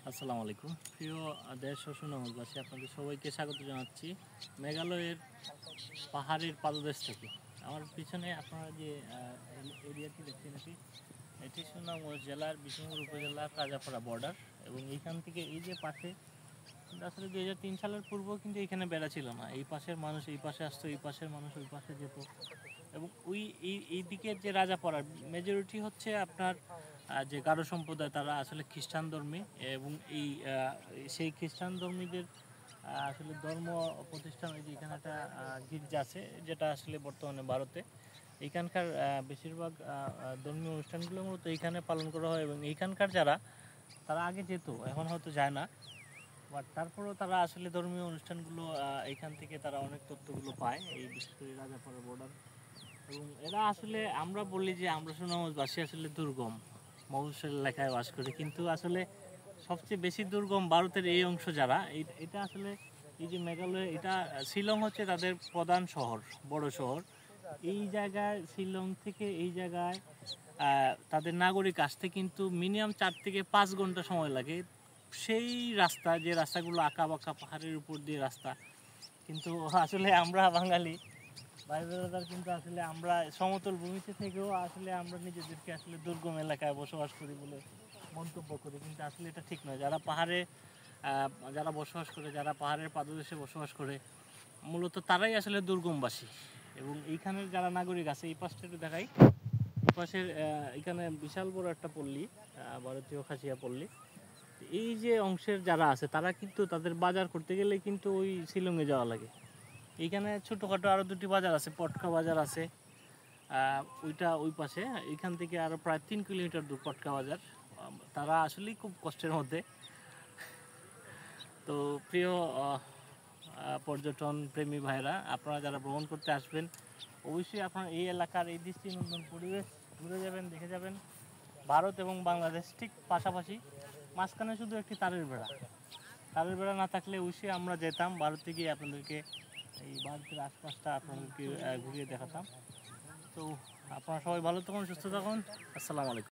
আসসালামু আলাইকুম প্রিয় দেশ ও সুনামবাসী, আপনাদের সবাইকে স্বাগত জানাচ্ছি মেঘালয়ের পাহাড়ের পাদদেশ থেকে। আমার পিছনে আপনারা যে এরিয়াটি দেখছেন এটি সুনামগঞ্জ জেলার বিষ্ণুপুর উপজেলার রাজাপাড়া বর্ডার। এবং এইখান থেকে এই যে পাশে আসলে 2003 সালের পূর্বেও কিন্তু এখানে বেড়া ছিল না। এই পাশের মানুষ এই পাশে আসতো, এই পাশের মানুষ ওই পাশে যেত। এবং ওই এই দিকের যে রাজাপাড়ার মেজরিটি হচ্ছে আপনার যে গারো সম্প্রদায়, তারা আসলে খ্রিস্টান ধর্মী। এবং সেই খ্রিস্টান ধর্মীদের আসলে ধর্ম প্রতিষ্ঠান, এই যে এখানে একটা গির্জা আছে, যেটা আসলে বর্তমানে ভারতে। এইখানকার বেশিরভাগ ধর্মীয় অনুষ্ঠানগুলো মূলত এইখানে পালন করা হয়। এবং এইখানকার যারা, তারা আগে যেত, এখন হয়তো যায় না, বাট তারপরেও তারা আসলে ধর্মীয় অনুষ্ঠানগুলো এইখান থেকে তারা অনেক তথ্যগুলো পায়, এই বিশেষ করে রাজাপাড়া বর্ডার। এবং এরা আসলে, আমরা বলি যে আমরা সুনামগঞ্জবাসী আসলে দুর্গম মফস্বল এলাকায় বাস করি, কিন্তু আসলে সবচেয়ে বেশি দুর্গম ভারতের এই অংশ যারা, এটা আসলে এই যে মেঘালয়, এটা শিলং হচ্ছে তাদের প্রধান শহর, বড় শহর। এই জায়গায় শিলং থেকে এই জায়গায় তাদের নাগরিক আসতে কিন্তু মিনিমাম 4 থেকে 5 ঘন্টা সময় লাগে। সেই রাস্তা, যে রাস্তাগুলো আঁকা বাঁকা পাহাড়ের উপর দিয়ে রাস্তা, কিন্তু আসলে আমরা বাঙালি ভাই বোনেরা কিন্তু আসলে আমরা সমতল ভূমিতে থেকেও আসলে আমরা নিজেদেরকে আসলে দুর্গম এলাকায় বসবাস করি বলে মন্তব্য করি, কিন্তু আসলে এটা ঠিক নয়। যারা পাহাড়ে যারা বসবাস করে, যারা পাহাড়ের পাদদেশে বসবাস করে, মূলত তারাই আসলে দুর্গমবাসী। এবং এইখানের যারা নাগরিক আছে, এই পাশটা একটু দেখাই, এই পাশের এখানে বিশাল বড় একটা পল্লী, ভারতীয় খাসিয়া পল্লী। এই যে অংশের যারা আছে, তারা কিন্তু তাদের বাজার করতে গেলে কিন্তু ওই শিলংয়ে যাওয়া লাগে। এইখানে ছোটোখাটো আরও 2টি বাজার আছে, পটকা বাজার আছে, ওইটা ওই পাশে। এইখান থেকে আরও প্রায় 3 কিলোমিটার দূর পটকা বাজার। তারা আসলেই খুব কষ্টের মধ্যে। তো প্রিয় পর্যটন প্রেমী ভাইরা, আপনারা যারা ভ্রমণ করতে আসবেন, অবশ্যই আপনারা এই এলাকার এই দৃষ্টিনন্দন পরিবেশ ঘুরে যাবেন, দেখে যাবেন। ভারত এবং বাংলাদেশ ঠিক পাশাপাশি, মাঝখানে শুধু একটি তারের বেড়া। তারের বেড়া না থাকলে অবশ্যই আমরা যেতাম ভারতে গিয়ে আপনাদেরকে এই ভারতের আশপাশটা আপনাদেরকে ঘুরিয়ে দেখাতাম। তো আপনারা সবাই ভালো থাকুন, সুস্থ থাকুন। আসসালামু আলাইকুম।